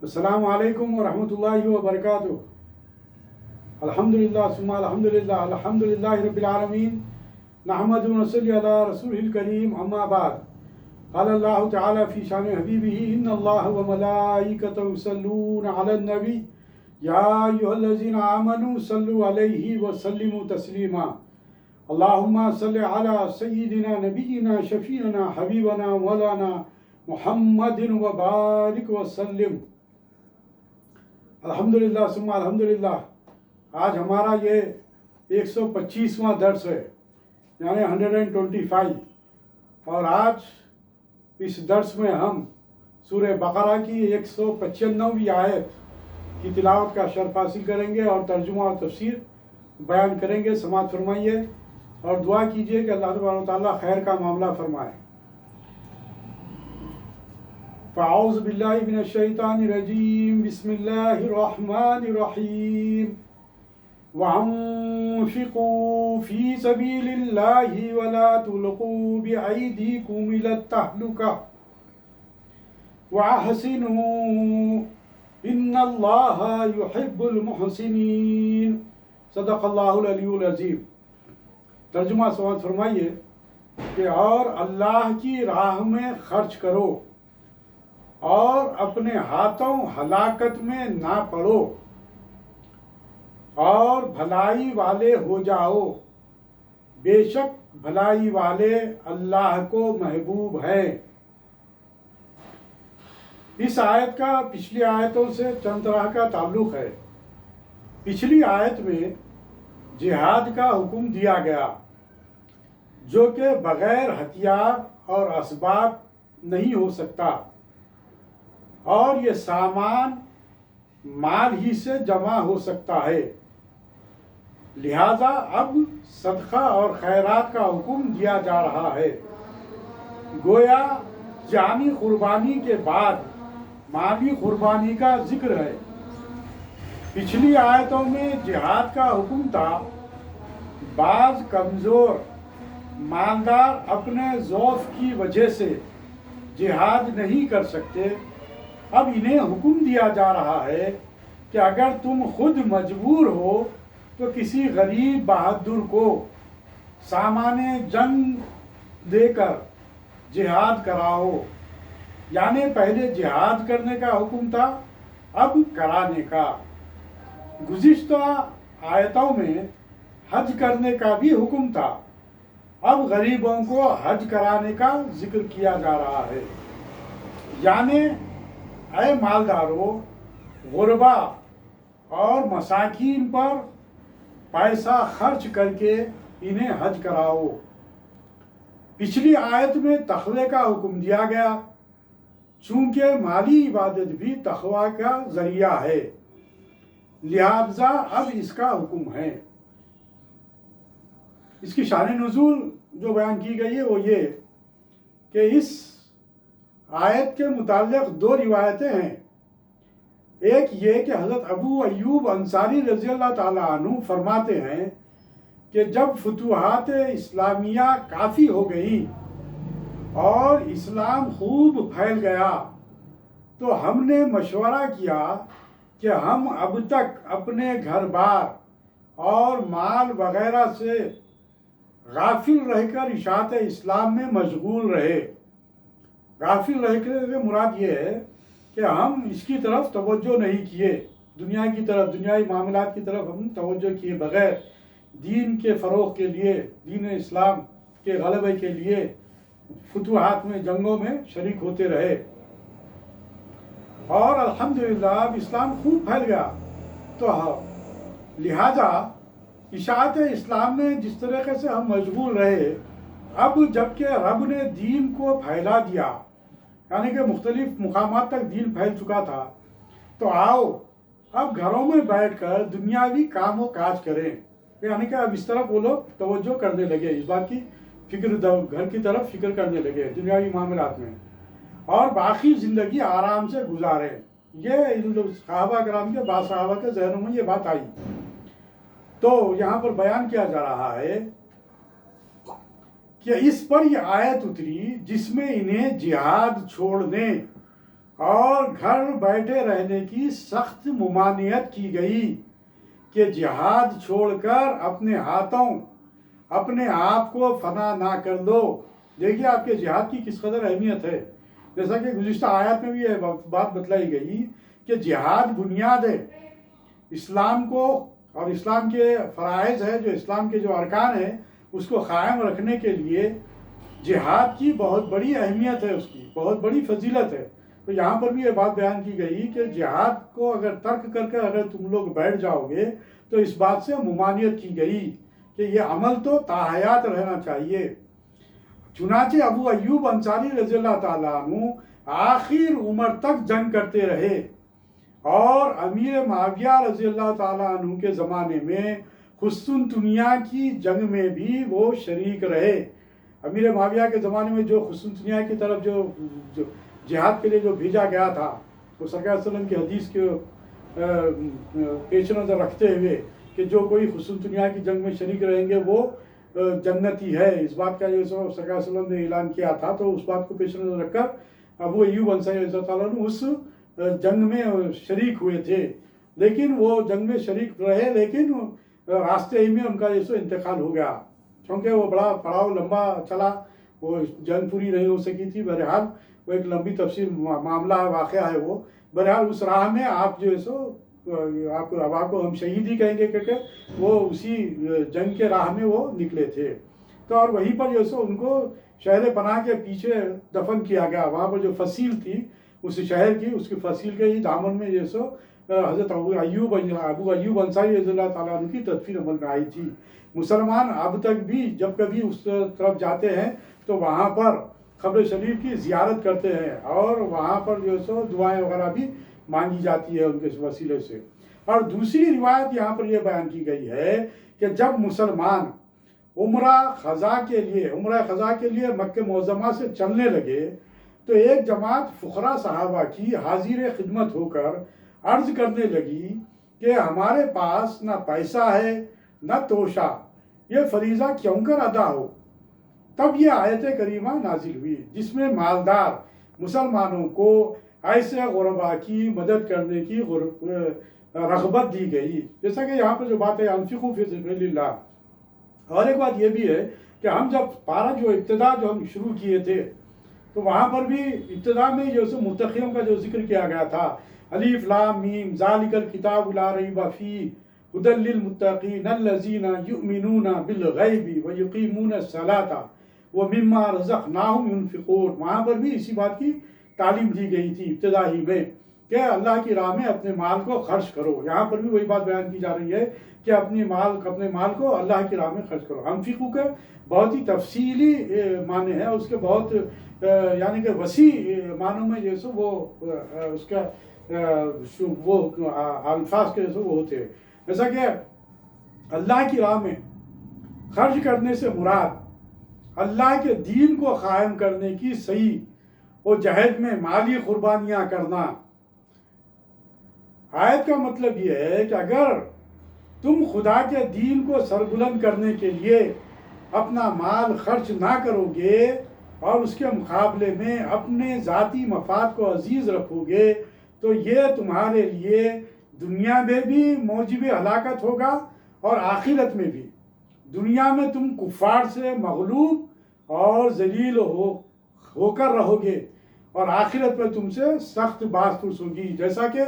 السلام علیکم ورحمۃ اللہ وبرکاتہ۔ الحمدللہ ثم الحمدللہ الحمدللہ رب العالمین، نحمد و نصلی علی رسول الکریم، اما بعد۔ قال اللہ تعالی فی شان حبیبہ ان اللہ و ملائکتہ یصلون علی النبی یا ایھا الذین آمنوا صلوا علیہ وسلموا تسلیما۔ اللہم صل علی سیدنا نبینا شفیعنا حبیبنا مولانا محمد وبارک وسلم۔ الحمدللہ ثم الحمدللہ۔ آج ہمارا یہ 125واں درس ہے، یعنی 125، اور آج اس درس میں ہم سورہ بقرہ کی 195ویں آیت کی تلاوت کا شرف حاصل کریں گے اور ترجمہ اور تفسیر بیان کریں گے۔ سماعت فرمائیے اور دعا کیجیے کہ اللہ تبارک و تعالیٰ خیر کا معاملہ فرمائے۔ فاعوذ باللہ من الشیطان الرجیم، بسم اللہ الرحمن الرحیم۔ وَأَنفِقُوا فِي سَبِيلِ اللَّهِ وَلَا تُلْقُوا بِأَيْدِيكُمْ إِلَى التَّهْلُكَةِ وَأَحْسِنُوا إِنَّ اللَّهَ يُحِبُّ الْمُحْسِنِينَ۔ صدق اللہ العلی العظیم۔ ترجمہ سماعت فرمائیے کہ اور اللہ کی راہ میں خرچ کرو اور اپنے ہاتھوں ہلاکت میں نہ پڑو اور بھلائی والے ہو جاؤ، بے شک بھلائی والے اللہ کو محبوب ہیں۔ اس آیت کا پچھلی آیتوں سے چند طرح کا تعلق ہے۔ پچھلی آیت میں جہاد کا حکم دیا گیا، جو کہ بغیر ہتھیار اور اسباب نہیں ہو سکتا، اور یہ سامان مال ہی سے جمع ہو سکتا ہے۔ لہذا اب صدقہ اور خیرات کا حکم دیا جا رہا ہے۔ گویا جانی قربانی کے بعد مالی قربانی کا ذکر ہے۔ پچھلی آیتوں میں جہاد کا حکم تھا۔ بعض کمزور مالدار اپنے ضعف کی وجہ سے جہاد نہیں کر سکتے، اب انہیں حکم دیا جا رہا ہے کہ اگر تم خود مجبور ہو تو کسی غریب بہادر کو سامان جنگ دے کر جہاد کراؤ۔ یعنی پہلے جہاد کرنے کا حکم تھا، اب کرانے کا۔ گزشتہ آیتوں میں حج کرنے کا بھی حکم تھا، اب غریبوں کو حج کرانے کا ذکر کیا جا رہا ہے۔ یعنی اے مالداروں، غربا اور مساکین پر پیسہ خرچ کر کے انہیں حج کراؤ۔ پچھلی آیت میں تقوی کا حکم دیا گیا، چونکہ مالی عبادت بھی تقوی کا ذریعہ ہے، لہذا اب اس کا حکم ہے۔ اس کی شان نزول جو بیان کی گئی ہے وہ یہ کہ اس آیت کے متعلق دو روایتیں ہیں۔ ایک یہ کہ حضرت ابو ایوب انصاری رضی اللہ تعالیٰ عنہ فرماتے ہیں کہ جب فتوحات اسلامیہ کافی ہو گئیں اور اسلام خوب پھیل گیا تو ہم نے مشورہ کیا کہ ہم اب تک اپنے گھر بار اور مال وغیرہ سے غافل رہ کر اشاعت اسلام میں مشغول رہے۔ غافل رہ کے مراد یہ ہے کہ ہم اس کی طرف توجہ نہیں کیے، دنیا کی طرف، دنیائی معاملات کی طرف ہم توجہ کیے بغیر دین کے فروغ کے لیے، دین اسلام کے غلبے کے لیے فتوحات میں، جنگوں میں شریک ہوتے رہے۔ اور الحمدللہ اب اسلام خوب پھیل گیا، تو لہذا اشاعت اسلام میں جس طریقے سے ہم مشغول رہے، اب جبکہ رب نے دین کو پھیلا دیا، یعنی کہ مختلف مقامات تک دین پھیل چکا تھا، تو آؤ اب گھروں میں بیٹھ کر دنیاوی کام و کاج کریں۔ یعنی کہ اب اس طرف وہ لوگ توجہ کرنے لگے، اس بات کی فکر، گھر کی طرف فکر کرنے لگے دنیاوی معاملات میں، اور باقی زندگی آرام سے گزارے۔ یہ صحابہ کرام کے، بعض صحابہ کے ذہنوں میں یہ بات آئی۔ تو یہاں پر بیان کیا جا رہا ہے کہ اس پر یہ آیت اتری جس میں انہیں جہاد چھوڑنے اور گھر بیٹھے رہنے کی سخت ممانعت کی گئی کہ جہاد چھوڑ کر اپنے ہاتھوں اپنے آپ کو فنا نہ کر دو۔ دیکھیے آپ کے جہاد کی کس قدر اہمیت ہے، جیسا کہ گزشتہ آیات میں بھی یہ بات بتلائی گئی کہ جہاد بنیاد ہے اسلام کو، اور اسلام کے فرائض ہے، جو اسلام کے جو ارکان ہیں اس کو قائم رکھنے کے لیے جہاد کی بہت بڑی اہمیت ہے، اس کی بہت بڑی فضیلت ہے۔ تو یہاں پر بھی یہ بات بیان کی گئی کہ جہاد کو اگر ترک کر کے اگر تم لوگ بیٹھ جاؤ گے تو اس بات سے ممانعت کی گئی کہ یہ عمل تو تاحیات رہنا چاہیے۔ چنانچہ ابو ایوب انصاری رضی اللہ تعالیٰ عنہ آخر عمر تک جنگ کرتے رہے، اور امیر معاویہ رضی اللہ تعالیٰ عنہ کے زمانے میں قسطنطنیہ کی جنگ میں بھی وہ شریک رہے۔ امیر معاویہ کے زمانے میں جو قسطنطنیہ کی طرف جو جہاد کے لیے جو بھیجا گیا تھا، وہ سرکار صلی اللہ علیہ وسلم کی حدیث کے پیش نظر رکھتے ہوئے کہ جو کوئی قسطنطنیہ کی جنگ میں شریک رہیں گے وہ جنتی ہے، اس بات کا جو سرکار صلی اللہ علیہ وسلم نے اعلان کیا تھا، تو اس بات کو پیش نظر رکھ کر ابو ایوب انصاری رضی اللہ تعالیٰ عنہ اس جنگ میں شریک ہوئے تھے، لیکن وہ جنگ میں شریک رہے، لیکن راستے ہی میں ان کا جو انتقال ہو گیا، کیونکہ وہ بڑا پڑاؤ لمبا چلا، وہ جنگ پوری نہیں ہو سکی تھی۔ بہرحال وہ ایک لمبی تفصیل معاملہ ہے، واقعہ ہے وہ۔ بہرحال اس راہ میں آپ جو ہے سو آپ کو ہم شہید ہی کہیں گے، کیونکہ وہ اسی جنگ کے راہ میں وہ نکلے تھے۔ تو اور وہیں پر جو ہے سو ان کو شہر پناہ کے پیچھے دفن کیا گیا، وہاں پر جو فصیل تھی اس شہر کی، اس کی فصیل کے ہی دامن میں جو ہے سو حضرت ابو ایوب انصاری رضی اللہ تعالیٰ عنہ کی تدفین عمل میں آئی تھی۔ مسلمان اب تک بھی جب کبھی اس طرف جاتے ہیں تو وہاں پر قبر شریف کی زیارت کرتے ہیں، اور وہاں پر جو ہے سو دعائیں وغیرہ بھی مانگی جاتی ہے ان کے وسیلے سے۔ اور دوسری روایت یہاں پر یہ بیان کی گئی ہے کہ جب مسلمان عمرہ خضا کے لیے مکہ معظمہ سے چلنے لگے تو ایک جماعت فقراء صحابہ کی حاضر خدمت ہو کر عرض کرنے لگی کہ ہمارے پاس نہ پیسہ ہے نہ توشہ، یہ فریضہ کیوں کر ادا ہو؟ تب یہ آیت کریمہ نازل ہوئی جس میں مالدار مسلمانوں کو ایسے غرباء کی مدد کرنے کی رغبت دی گئی، جیسا کہ یہاں پر جو بات ہے انفقوا فی سبیل اللہ۔ اور ایک بات یہ بھی ہے کہ ہم جب پارہ جو ابتدا جو ہم شروع کیے تھے تو وہاں پر بھی ابتدا میں جو ہے متقیوں کا جو ذکر کیا گیا تھا، الف لام میم ذالک الکتاب لا ریب فیہ ھدی للمتقین الذین یؤمنون بالغیب ویقیمون الصلاۃ ومما رزقناہم ینفقون۔ وہاں پر بھی اسی بات کی تعلیم دی گئی تھی ابتدا ہی میں کہ اللہ کی راہ میں اپنے مال کو خرچ کرو۔ یہاں پر بھی وہی بات بیان کی جا رہی ہے کہ اپنے مال کو اللہ کی راہ میں خرچ کرو۔ انفقوا کے بہت ہی تفصیلی معنی ہے، اس کے بہت یعنی کہ وسیع معنوں میں جیسے وہ اس کا وہ الفاظ کے وہ ہوتے ہیں، جیسا کہ اللہ کی راہ میں خرچ کرنے سے مراد اللہ کے دین کو قائم کرنے کی صحیح اور جہد میں مالی قربانیاں کرنا۔ آیت کا مطلب یہ ہے کہ اگر تم خدا کے دین کو سربلند کرنے کے لیے اپنا مال خرچ نہ کرو گے اور اس کے مقابلے میں اپنے ذاتی مفاد کو عزیز رکھو گے تو یہ تمہارے لیے دنیا میں بھی موجب ہلاکت ہوگا اور آخرت میں بھی۔ دنیا میں تم کفار سے مغلوب اور ذلیل ہو کر رہو گے، اور آخرت میں تم سے سخت باز پرس ہوگی۔ جیسا کہ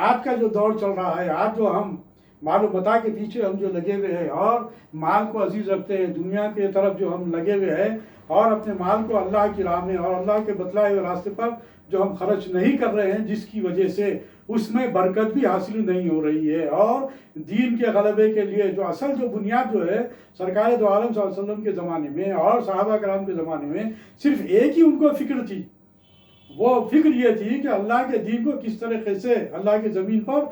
آج کا جو دور چل رہا ہے، آج جو ہم مال و متاع کے پیچھے ہم جو لگے ہوئے ہیں اور مال کو عزیز رکھتے ہیں، دنیا کے طرف جو ہم لگے ہوئے ہیں اور اپنے مال کو اللہ کی راہ میں اور اللہ کے بتلائے ہوئے راستے پر جو ہم خرچ نہیں کر رہے ہیں، جس کی وجہ سے اس میں برکت بھی حاصل نہیں ہو رہی ہے، اور دین کے غلبے کے لیے جو اصل جو بنیاد جو ہے سرکار دو عالم صلی اللہ علیہ وسلم کے زمانے میں اور صحابہ کرام کے زمانے میں صرف ایک ہی ان کو فکر تھی، وہ فکر یہ تھی کہ اللہ کے دین کو کس طریقے سے اللہ کی زمین پر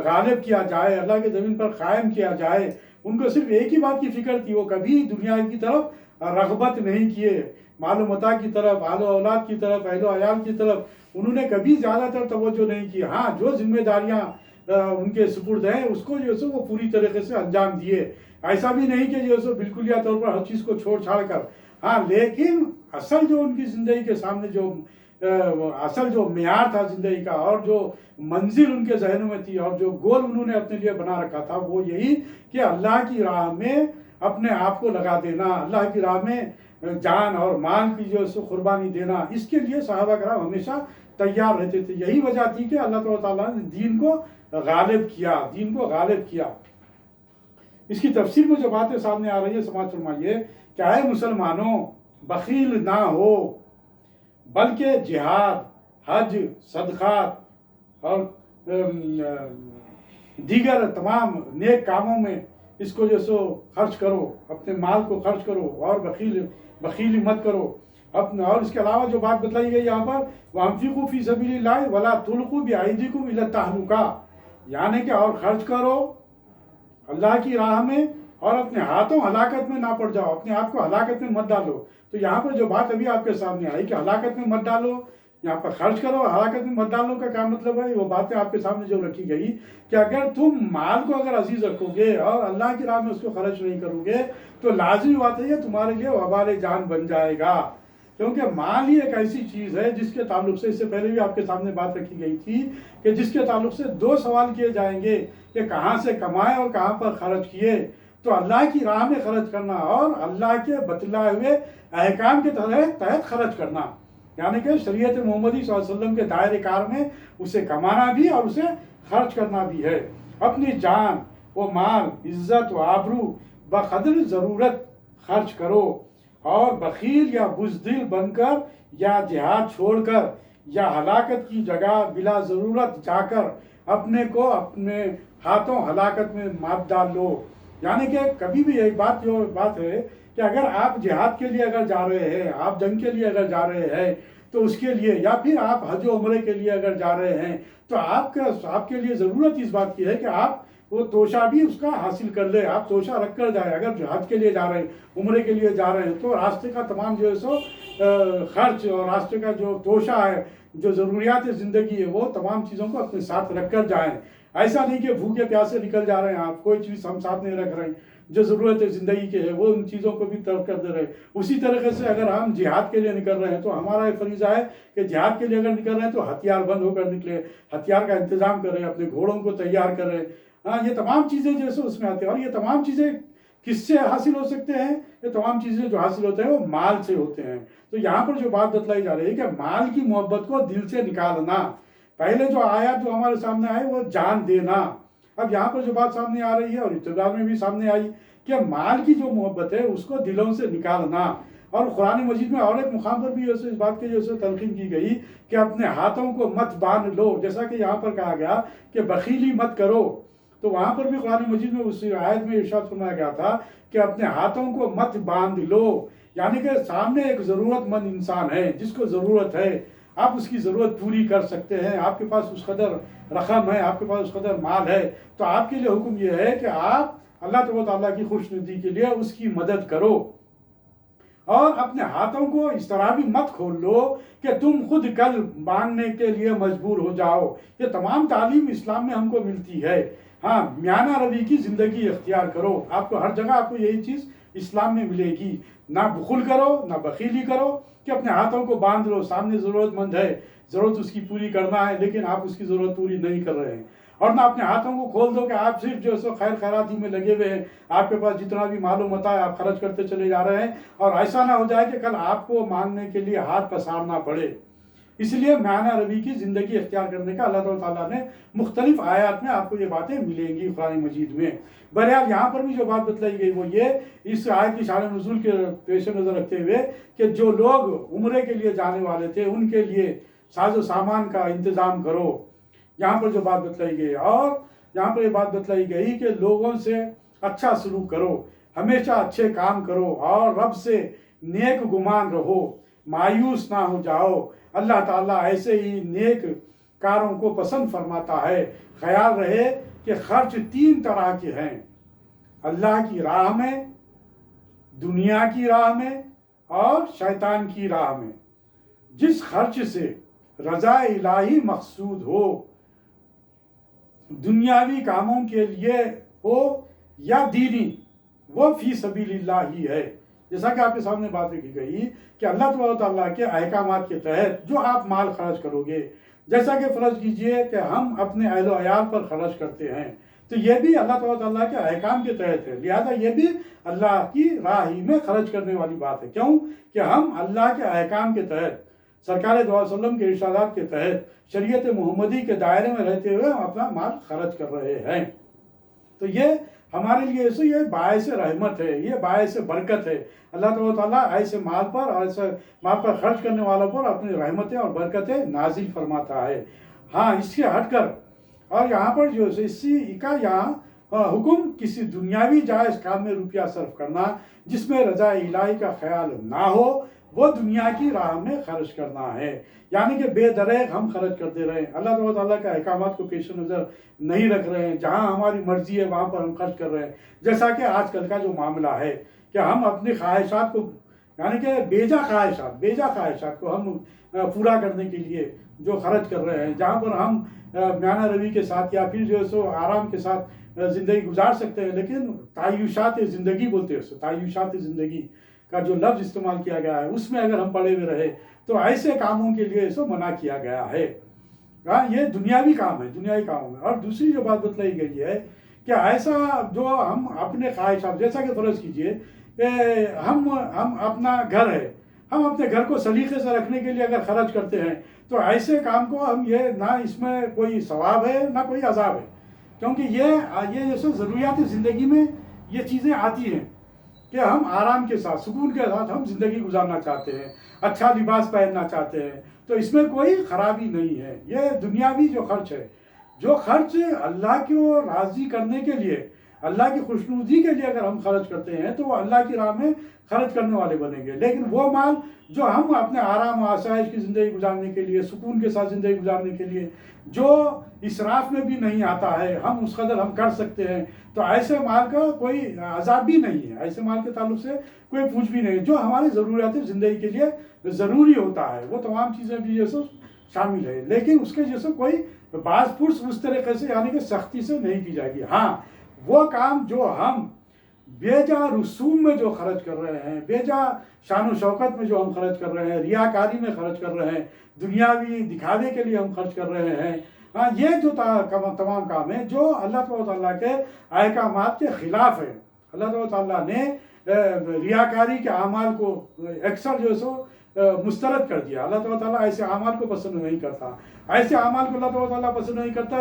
غالب کیا جائے، اللہ کی زمین پر قائم کیا جائے۔ ان کو صرف ایک ہی بات کی فکر تھی، وہ کبھی دنیا کی طرف رغبت نہیں کیے، مال و متاع کی طرف، آل و اولاد کی طرف، اہل و عیال کی طرف انہوں نے کبھی زیادہ تر توجہ نہیں کی۔ ہاں، جو ذمہ داریاں ان کے سپرد ہیں اس کو جو ہے وہ پوری طریقے سے انجام دیے، ایسا بھی نہیں کہ جو ہے بالکل یا طور پر ہر چیز کو چھوڑ چھاڑ کر، ہاں، لیکن اصل جو ان کی زندگی کے سامنے جو اصل جو معیار تھا زندگی کا اور جو منزل ان کے ذہنوں میں تھی اور جو گول انہوں نے اپنے لیے بنا رکھا تھا وہ یہی کہ اللہ کی راہ میں اپنے آپ کو لگا دینا، اللہ کی راہ میں جان اور مال کی جو سو قربانی دینا، اس کے لیے صحابہ کرام ہمیشہ تیار رہتے تھے۔ یہی وجہ تھی کہ اللہ تعالیٰ نے دین کو غالب کیا۔ اس کی تفسیر میں جو باتیں سامنے آ رہی ہے سماعت فرمائیے کہ اے مسلمانوں، بخیل نہ ہو بلکہ جہاد، حج، صدقات اور دیگر تمام نیک کاموں میں اس کو جو سو خرچ کرو، اپنے مال کو خرچ کرو اور بخیلی مت کرو۔ اور اس کے علاوہ جو بات بتلائی گئی یہاں پر وَأَنفِقُوا فِي سَبِيلِ اللَّهِ وَلَا تُلْقُوا بِأَيْدِيكُمْ إِلَى التَّهْلُكَةِ، یعنی کہ اور خرچ کرو اللہ کی راہ میں اور اپنے ہاتھوں ہلاکت میں نہ پڑ جاؤ، اپنے آپ کو ہلاکت میں مت ڈالو۔ تو یہاں پر جو بات ابھی آپ کے سامنے آئی کہ ہلاکت میں مت ڈالو، یہاں پر خرچ کرو، ہلاکت میں مت ڈالو کا کیا مطلب ہے؟ وہ باتیں آپ کے سامنے جو رکھی گئی کہ اگر تم مال کو اگر عزیز رکھو گے اور اللہ کی راہ میں اس کو خرچ نہیں کرو گے تو لازمی بات ہے یہ تمہارے لیے وبال جان بن جائے گا، کیونکہ مال ہی ایک ایسی چیز ہے جس کے تعلق سے، اس سے پہلے بھی آپ کے سامنے بات رکھی گئی تھی کہ جس کے تعلق سے دو سوال کیے جائیں گے کہ کہاں سے کمائے اور کہاں پر خرچ کیے۔ تو اللہ کی راہ میں خرچ کرنا اور اللہ کے بتلائے ہوئے احکام کے تحت خرچ کرنا، یعنی کہ شریعت محمدی صلی اللہ علیہ وسلم کے دائرے کار میں اسے کمانا بھی اور اسے خرچ کرنا بھی ہے۔ اپنی جان و مال، عزت و آبرو بقدر ضرورت خرچ کرو، اور بخیل یا بزدل بن کر یا جہاد چھوڑ کر یا ہلاکت کی جگہ بلا ضرورت جا کر اپنے کو اپنے ہاتھوں ہلاکت میں مت ڈال لو۔ یعنی کہ کبھی بھی ایک بات ہے کہ اگر آپ جہاد کے لیے اگر جا رہے ہیں، آپ جنگ کے لیے اگر جا رہے ہیں تو اس کے لیے، یا پھر آپ حج و عمرے کے لیے اگر جا رہے ہیں تو آپ کے لیے ضرورت اس بات کی ہے کہ آپ وہ توشہ بھی اس کا حاصل کر لے، آپ توشہ رکھ کر جائیں۔ اگر حج کے لیے جا رہے ہیں، عمرے کے لیے جا رہے ہیں تو راستے کا تمام جو ہے سو خرچ اور راستے کا جو توشہ ہے، جو ضروریات زندگی ہے، وہ تمام چیزوں کو اپنے ساتھ رکھ کر جائیں۔ ایسا نہیں کہ بھوکے پیاسے نکل جا رہے ہیں، آپ کوئی چیز ہم ساتھ نہیں رکھ رہے ہیں، جو ضرورت ہے زندگی کے ہے وہ ان چیزوں کو بھی ترک کر دے رہے ہیں۔ اسی طریقے سے اگر ہم جہاد کے لیے نکل رہے ہیں تو ہمارا یہ فریضہ ہے کہ جہاد کے لیے اگر نکل رہے ہیں تو ہتھیار بند ہو کر نکلے، ہتھیار کا انتظام کریں، اپنے گھوڑوں کو تیار کریں۔ یہ تمام چیزیں جیسے اس میں آتی ہیں، اور یہ تمام چیزیں کس سے حاصل ہو سکتے ہیں؟ یہ تمام چیزیں جو حاصل ہوتے ہیں وہ مال سے ہوتے ہیں۔ تو یہاں پر جو بات بتلائی جا رہی ہے کہ مال کی محبت کو دل سے نکالنا، پہلے جو آیات جو ہمارے سامنے آئے وہ جان دینا، اب یہاں پر جو بات سامنے آ رہی ہے اور ابتدا میں بھی سامنے آئی کہ مال کی جو محبت ہے اس کو دلوں سے نکالنا۔ اور قرآن مجید میں اور ایک مقام پر بھی اس بات کی جو تلقین کی گئی کہ اپنے ہاتھوں کو مت باندھ لو، جیسا کہ یہاں پر کہا گیا کہ بخیلی مت کرو، تو وہاں پر بھی قرآن مجید میں اس آیت میں ارشاد فرمایا گیا تھا کہ اپنے ہاتھوں کو مت باندھ لو، یعنی کہ سامنے ایک ضرورت مند انسان ہے جس کو ضرورت ہے، آپ اس کی ضرورت پوری کر سکتے ہیں، آپ کے پاس اس قدر رقم ہے، آپ کے پاس اس قدر مال ہے، تو آپ کے لیے حکم یہ ہے کہ آپ اللہ تعالیٰ کی خوش ندی کے لیے اس کی مدد کرو، اور اپنے ہاتھوں کو اس طرح بھی مت کھول لو کہ تم خود کل مانگنے کے لیے مجبور ہو جاؤ۔ یہ تمام تعلیم اسلام میں ہم کو ملتی ہے۔ ہاں، میانہ روی کی زندگی اختیار کرو، آپ کو ہر جگہ آپ کو یہی چیز اسلام میں ملے گی، نہ بخل کرو نہ بخیلی کرو کہ اپنے ہاتھوں کو باندھ لو، سامنے ضرورت مند ہے، ضرورت اس کی پوری کرنا ہے لیکن آپ اس کی ضرورت پوری نہیں کر رہے ہیں، اور نہ اپنے ہاتھوں کو کھول دو کہ آپ صرف جو سو خیر خیراتی میں لگے ہوئے ہیں، آپ کے پاس جتنا بھی معلوم ہوتا ہے آپ خرچ کرتے چلے جا رہے ہیں، اور ایسا نہ ہو جائے کہ کل آپ کو مانگنے کے لیے ہاتھ پسارنا پڑے۔ اس لیے میانہ روی کی زندگی اختیار کرنے کا اللہ تعالیٰ نے مختلف آیات میں آپ کو یہ باتیں ملیں گی قرآن مجید میں۔ بہرحال یہاں پر بھی جو بات بتلائی گئی وہ یہ، اس آیت کی شان نزول کے پیش نظر رکھتے ہوئے کہ جو لوگ عمرے کے لیے جانے والے تھے ان کے لیے ساز و سامان کا انتظام کرو، یہاں پر جو بات بتلائی گئی، اور یہاں پر یہ بات بتلائی گئی کہ لوگوں سے اچھا سلوک کرو، ہمیشہ اچھے کام کرو، اور رب سے نیک گمان رہو، مایوس نہ ہو جاؤ، اللہ تعالیٰ ایسے ہی نیک کاروں کو پسند فرماتا ہے۔ خیال رہے کہ خرچ 3 طرح کے ہیں، اللہ کی راہ میں، دنیا کی راہ میں اور شیطان کی راہ میں۔ جس خرچ سے رضا الہی مقصود ہو، دنیاوی کاموں کے لیے ہو یا دینی، وہ فی سبیل اللہ ہی ہے، جیسا کہ آپ کے سامنے بات رکھی گئی کہ اللہ تبارک و تعالیٰ کے احکامات کے تحت جو آپ مال خرچ کرو گے، جیسا کہ فرض کیجئے کہ ہم اپنے اہل و عیال پر خرچ کرتے ہیں، تو یہ بھی اللہ تبارک و تعالیٰ کے احکام کے تحت ہے، لہذا یہ بھی اللہ کی راہ میں خرچ کرنے والی بات ہے۔ کیوں کہ ہم اللہ کے احکام کے تحت، سرکار دو علیہ وسلم کے ارشادات کے تحت، شریعت محمدی کے دائرے میں رہتے ہوئے ہم اپنا مال خرچ کر رہے ہیں، تو یہ ہمارے لیے یہ باعث رحمت ہے، یہ باعث برکت ہے۔ اللہ تبارک و تعالیٰ ایسے مال پر خرچ کرنے والوں پر اپنی رحمتیں اور برکتیں نازل فرماتا ہے۔ ہاں، اس سے ہٹ کر اور یہاں پر جو اسی کا یہاں حکم کسی دنیاوی جائز کام میں روپیہ صرف کرنا جس میں رضا الہی کا خیال نہ ہو، وہ دنیا کی راہ میں خرچ کرنا ہے، یعنی کہ بے دریغ ہم خرچ کرتے رہیں، اللہ تبارک و تعالیٰ کے احکامات کو پیش نظر نہیں رکھ رہے ہیں، جہاں ہماری مرضی ہے وہاں پر ہم خرچ کر رہے ہیں، جیسا کہ آج کل کا جو معاملہ ہے کہ ہم اپنی خواہشات کو، یعنی کہ بیجا خواہشات کو ہم پورا کرنے کے لیے جو خرچ کر رہے ہیں، جہاں پر ہم میانہ روی کے ساتھ یا پھر جو ہے سو آرام کے ساتھ زندگی گزار سکتے ہیں، لیکن تعیشات زندگی بولتے ہیں، تعیشات زندگی کا جو لفظ استعمال کیا گیا ہے اس میں اگر ہم پڑے ہوئے رہے تو ایسے کاموں کے لیے اسے منع کیا گیا ہے۔ یہ دنیاوی کام ہے، دنیاوی کاموں میں۔ اور دوسری جو بات بتلائی گئی ہے کہ ایسا جو ہم اپنے خواہشات، جیسا کہ فرض کیجئے کہ ہم اپنا گھر ہے، ہم اپنے گھر کو سلیقے سے رکھنے کے لیے اگر خرچ کرتے ہیں تو ایسے کام کو ہم یہ نہ اس میں کوئی ثواب ہے نہ کوئی عذاب ہے، کیونکہ یہ جیسے ضروریات زندگی میں یہ چیزیں آتی ہیں کہ ہم آرام کے ساتھ، سکون کے ساتھ ہم زندگی گزارنا چاہتے ہیں، اچھا لباس پہننا چاہتے ہیں، تو اس میں کوئی خرابی نہیں ہے۔ یہ دنیاوی جو خرچ ہے، جو خرچ اللہ کو راضی کرنے کے لیے، اللہ کی خوشنودی کے لیے اگر ہم خرچ کرتے ہیں تو وہ اللہ کی راہ میں خرچ کرنے والے بنیں گے۔ لیکن وہ مال جو ہم اپنے آرام و آسائش کی زندگی گزارنے کے لیے، سکون کے ساتھ زندگی گزارنے کے لیے، جو اسراف میں بھی نہیں آتا ہے، ہم اس قدر ہم کر سکتے ہیں، تو ایسے مال کا کوئی عذاب بھی نہیں ہے، ایسے مال کے تعلق سے کوئی پوچھ بھی نہیں ہے۔ جو ہماری ضروریات زندگی کے لیے ضروری ہوتا ہے وہ تمام چیزیں بھی جیسے شامل ہے، لیکن اس کے جیسے کوئی بعض پرس اس طریقے سے یعنی کہ سختی سے نہیں کی جائے گی۔ ہاں، وہ کام جو ہم بیجا رسوم میں جو خرچ کر رہے ہیں، بیجا شان و شوکت میں جو ہم خرچ کر رہے ہیں، ریاکاری میں خرچ کر رہے ہیں، دنیاوی دکھاوے کے لیے ہم خرچ کر رہے ہیں، ہاں، یہ جو تمام کام ہیں جو اللہ تبارک و تعالیٰ کے احکامات کے خلاف ہیں۔ اللہ تبارک و تعالیٰ نے ریاکاری کے اعمال کو اکثر جو ہے سو مسترد کر دیا۔ اللہ تبارک و تعالیٰ ایسے اعمال کو پسند نہیں کرتا، ایسے اعمال کو اللہ تبارک و تعالیٰ پسند نہیں کرتا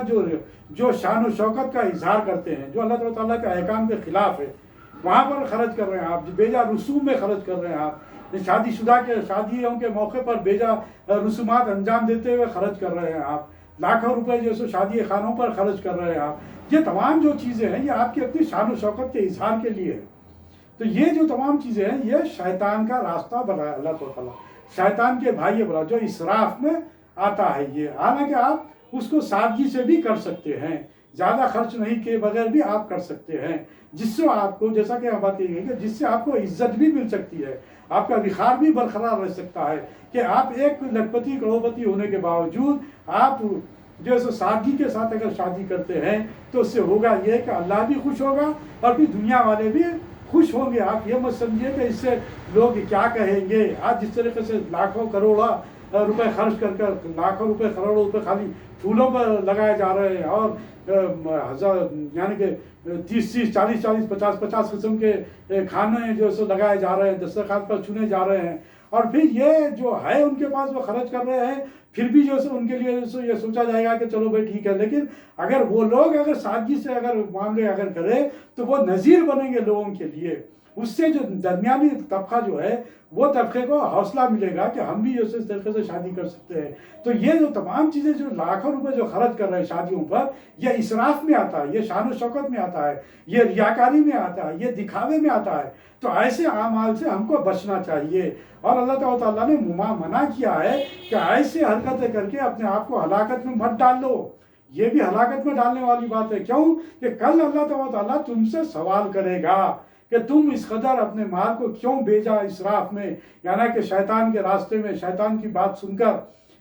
جو شان و شوکت کا اظہار کرتے ہیں، جو اللہ تبارک و تعالیٰ کے احکام کے خلاف ہے، وہاں پر خرچ کر رہے ہیں آپ، بیجا رسوم میں خرچ کر رہے ہیں آپ، شادیوں کے موقع پر بیجا رسومات انجام دیتے ہوئے خرچ کر رہے ہیں آپ، لاکھوں روپے جو سو شادی خانوں پر خرچ کر رہے ہیں آپ۔ یہ تمام جو چیزیں ہیں یہ آپ کی اپنی شان و شوکت کے اظہار کے لیے ہے۔ تو یہ جو تمام چیزیں ہیں یہ شیطان کا راستہ بنایا اللہ تعالیٰ، شیطان کے بھائی بنا جو اسراف میں آتا ہے۔ یہ حالانکہ آپ اس کو سادگی سے بھی کر سکتے ہیں، زیادہ خرچ نہیں کیے بغیر بھی آپ کر سکتے ہیں، جس سے آپ کو، جیسا کہ بات یہ ہے کہ جس سے آپ کو عزت بھی مل سکتی ہے، آپ کا وقار بھی برقرار رہ سکتا ہے کہ آپ ایک لکھپتی کروڑپتی ہونے کے باوجود آپ جو ہے سادگی کے ساتھ اگر شادی کرتے ہیں تو اس سے ہوگا یہ کہ اللہ بھی خوش ہوگا اور بھی دنیا والے بھی خوش ہوں گے۔ آپ یہ مت سمجھیے کہ اس سے لوگ کیا کہیں گے۔ آج جس طریقے سے لاکھوں کروڑوں روپے خرچ کر لاکھوں روپے کروڑوں روپے خالی پھولوں پر لگائے جا رہے ہیں اور یعنی کہ 30 40 50 قسم کے کھانے جو سو لگائے جا رہے ہیں، دسترخوان پر چنے جا رہے ہیں، اور پھر یہ جو ہے ان کے پاس وہ خرچ کر رہے ہیں، پھر بھی جو سو ان کے لیے یہ سوچا جائے گا کہ چلو بھائی ٹھیک ہے۔ لیکن اگر وہ لوگ اگر سادگی سے اگر معاملے اگر کرے تو وہ نذیر بنیں گے لوگوں کے لیے، اس سے جو درمیانی طبقہ جو ہے وہ طبقے کو حوصلہ ملے گا کہ ہم بھی اس طریقے سے شادی کر سکتے ہیں۔ تو یہ جو تمام چیزیں جو لاکھوں روپے جو خرچ کر رہے ہیں شادیوں پر، یہ اسراف میں آتا ہے، یہ شان و شوکت میں آتا ہے، یہ ریاکاری میں آتا ہے، یہ دکھاوے میں آتا ہے۔ تو ایسے اعمال سے ہم کو بچنا چاہیے، اور اللہ تعالیٰ نے منع کیا ہے کہ ایسے حرکتیں کر کے اپنے آپ کو ہلاکت میں مت ڈال لو۔ یہ بھی ہلاکت میں ڈالنے والی بات ہے۔ کیوں کہ کل اللہ تعالیٰ تم سے سوال کرے گا کہ تم اس قدر اپنے مال کو کیوں بھیجا اسراف میں، یعنی کہ شیطان کے راستے میں، شیطان کی بات سن کر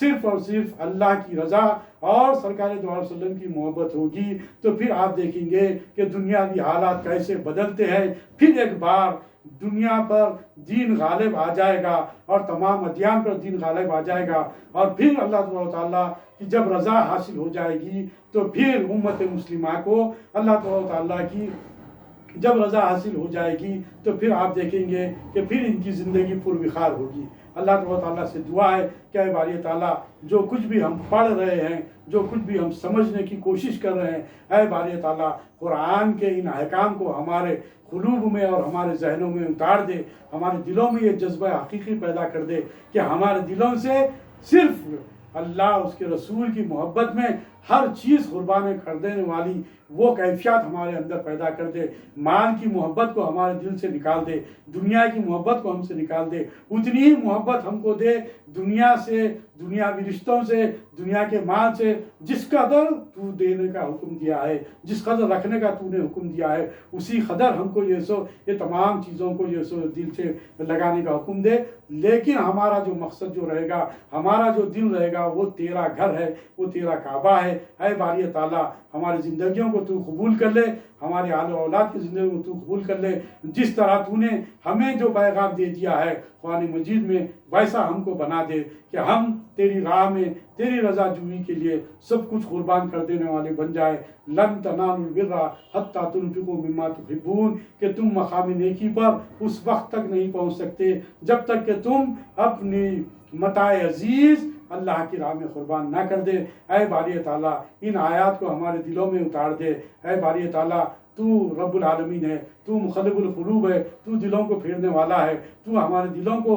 صرف اور صرف اللہ کی رضا اور سرکار دو علیہ وسلم کی محبت ہوگی تو پھر آپ دیکھیں گے کہ دنیاوی حالات کیسے بدلتے ہیں. پھر ایک بار دنیا پر دین غالب آ جائے گا اور تمام ادیان پر دین غالب آ جائے گا. اور پھر اللہ تبارک و تعالیٰ کی جب رضا حاصل ہو جائے گی تو پھر امت مسلمہ کو اللہ تبارک و تعالیٰ کی جب رضا حاصل ہو جائے گی تو پھر آپ دیکھیں گے کہ پھر ان کی زندگی پروخار ہوگی. اللہ تبارک و تعالیٰ سے دعا ہے کہ اے باری تعالیٰ جو کچھ بھی ہم پڑھ رہے ہیں، جو کچھ بھی ہم سمجھنے کی کوشش کر رہے ہیں، اے باری تعالیٰ قرآن کے ان احکام کو ہمارے قلوب میں اور ہمارے ذہنوں میں اتار دے. ہمارے دلوں میں یہ جذبہ حقیقی پیدا کر دے کہ ہمارے دلوں سے صرف اللہ اس کے رسول کی محبت میں ہر چیز قربان کر دینے والی وہ کیفیت ہمارے اندر پیدا کر دے. مال کی محبت کو ہمارے دل سے نکال دے، دنیا کی محبت کو ہم سے نکال دے. اتنی ہی محبت ہم کو دے دنیا سے، دنیاوی رشتوں سے، دنیا کے مال سے جس قدر تو دینے کا حکم دیا ہے، جس قدر رکھنے کا تو نے حکم دیا ہے، اسی قدر ہم کو یہ تمام چیزوں کو دل سے لگانے کا حکم دے. لیکن ہمارا جو مقصد جو رہے گا، ہمارا جو دل رہے گا، وہ تیرا گھر ہے، وہ تیرا کعبہ ہے. اے باری تعالیٰ ہماری زندگیوں کو تو قبول کر لے، ہمارے آل و اولاد کی زندگی کو تو قبول کر لے. جس طرح تو نے ہمیں جو پیغام دے دیا ہے قرآن مجید میں، ویسا ہم کو بنا دے کہ ہم تیری راہ میں تیری رضا جوئی کے لیے سب کچھ قربان کر دینے والے بن جائے. لن تنالوا البر حتی تنفقوا مما تحبون، کہ تم مقام نیکی پر اس وقت تک نہیں پہنچ سکتے جب تک کہ تم اپنی متاع عزیز اللہ کی راہ میں قربان نہ کر دے. اے باری تعالیٰ ان آیات کو ہمارے دلوں میں اتار دے. اے باری تعالیٰ تو رب العالمین ہے، تو مقلب القلوب ہے، تو دلوں کو پھیرنے والا ہے. تو ہمارے دلوں کو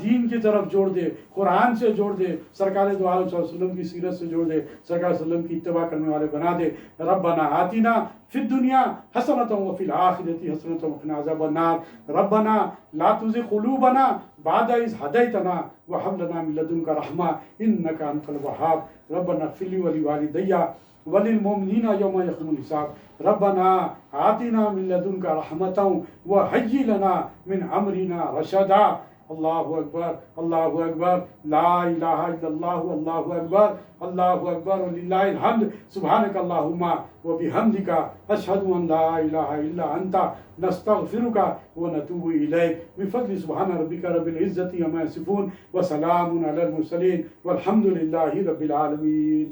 دین کی طرف جوڑ دے، قرآن سے جوڑ دے، سرکار دو عالم صلی اللہ علیہ وسلم کی سیرت سے جوڑ دے، سرکار صلی اللہ علیہ وسلم کی اتباع کرنے والے بنا دے. ربنا آتنا فی الدنیا حسنۃ وفی الآخرۃ حسنۃ وقنا عذاب النار. ربنا لا تزغ قلوبنا بعد إذ هديتنا وهب لنا من لدنك رحمة إنك أنت الوهاب. ربنا اغفر لي ولوالدي وللمؤمنين يوم يقوم الحساب. ربنا آتنا من لدنك رحمة وهيئ لنا من أمرنا رشدا. اللہ اکبر، اللہ اکبر، لا الہ الا اللہ، اللہ اکبر، اللہ اکبر وللہ الحمد. سبحانک اللہم وبحمدک اشہد ان لا الہ الا انت نستغفرک ونتوب الیک. بفضل سبحان ربک رب العزة عما یصفون وسلام علی المرسلین والحمد للہ رب العالمین.